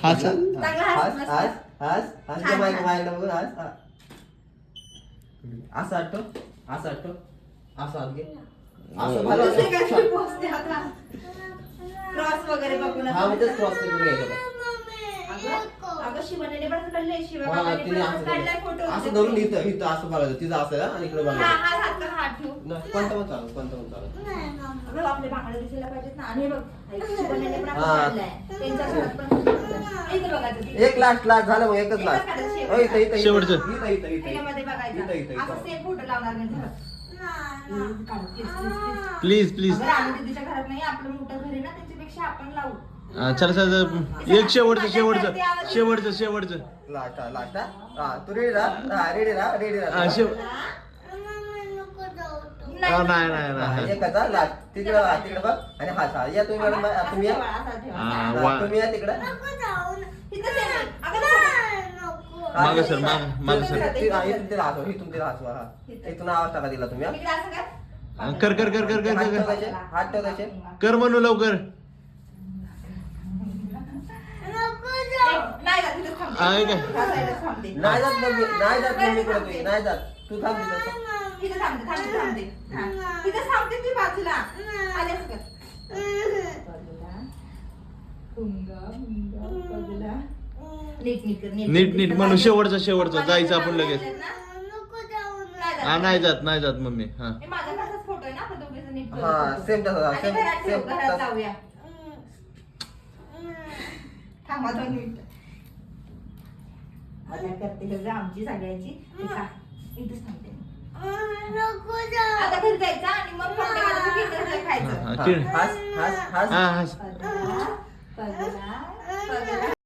हास चांगला हास, हास मस्त. हास हास हास छान, माईक छान. माईकला बघून हास हा. असं आटो असं आटो असं आत घे असं भारी दुसरी असं. काहीतरी पोचते आता. क्रॉस वगैरे बघू हा नका. मी तेच क्रॉस करून घ्यायचं बघ. अगं शिवनेने पण काढले शिवा हा काकाने तिने पण असं काढलाय धरून- फोटो. असं धरून इथं इथं असं बघायचं तिचं असं आणि इकडे हा बघायचं हा हात हात ठेवू. कोणतं पण चालू कोणतं पण चालू अगं आपले बांगडे दिसायला पाहिजेत ना. आणि हे बघ शिवनेने पण आपण हा. काढलाय. त्यांच्या घरात पण इथं बघायचं तिथे. एक लास्ट लास्ट झालं मग एकच एकच लास्ट काढायचं, शेवटचं. हो इथं इथं इथं शेवटचं. इथं इथं इथं ह्याच्यामध्ये बघायचं. इथं इथं असं इथं सेम फोटो लावणार नाही घरात. काढ, please, please, please. Please please अगं रानू दीदीच्या घरात नाही आपलं मोठं घर आहे ना त्यांच्यापेक्षा आपण लावू. चला चला एक शेवटचं शेवटचं शेवटचं शेवटचं लास्ट लास्ट हा तू रेडी राहा हा रेडी राहा रेडी राहा शेव नाही, नाही नाही नाही एकाचा लास्ट तिकडं तिकडं बघ आणि हा हा या तुम्ही मॅडम असं तुम्ही या ठेवा, असं ठेवा. हा, हा, वा. तुम्ही या तिकडं इथं ते नाही. अगं नको. हा, मागं सर, मागं सर. हा, इथून तिला हसवा इथून तिला हसवा हा इथून आवाज टाका दिला तुम्ही हा. इकडे असं कर. कर कर कर कर कर हात कर ठेवायचे हात ठेवायचे कर म्हणू लवकर नाही जात, तिथेच थांबते. आहे का? ह्या साईडलाच थांबते. नाही जात मम्मी नाही जात मम्मी कडे तुम्ही नाही जात तू थांब तिथं इथं थांबते, थांबते. हा. इथं थांबते ती बाजूला. आली असं कर. बाजूला. पुंगा, पुंगा, बाजूला. नीट नीट कर, नीट नीट म्हणू शेवटचं शेवटचं जायचं आपण लगेच नाही हा जात. नाही जात मम्मी हा हे माझा कसाच फोटो आहे ना आपण दोघीजण नीट करू. हा सेम तसं आणि सेम घरात ठेव, सेम घरात लावूया. थांबा 2 मिनिटं. मजा करते गं आमची सगळ्यांची. इथेच थांबते. आता घरी जायचं आणि मग फोटो काढायचं, केक खायचं. हा, किड. हास हास हास हा हास पगला, पगला, पगला.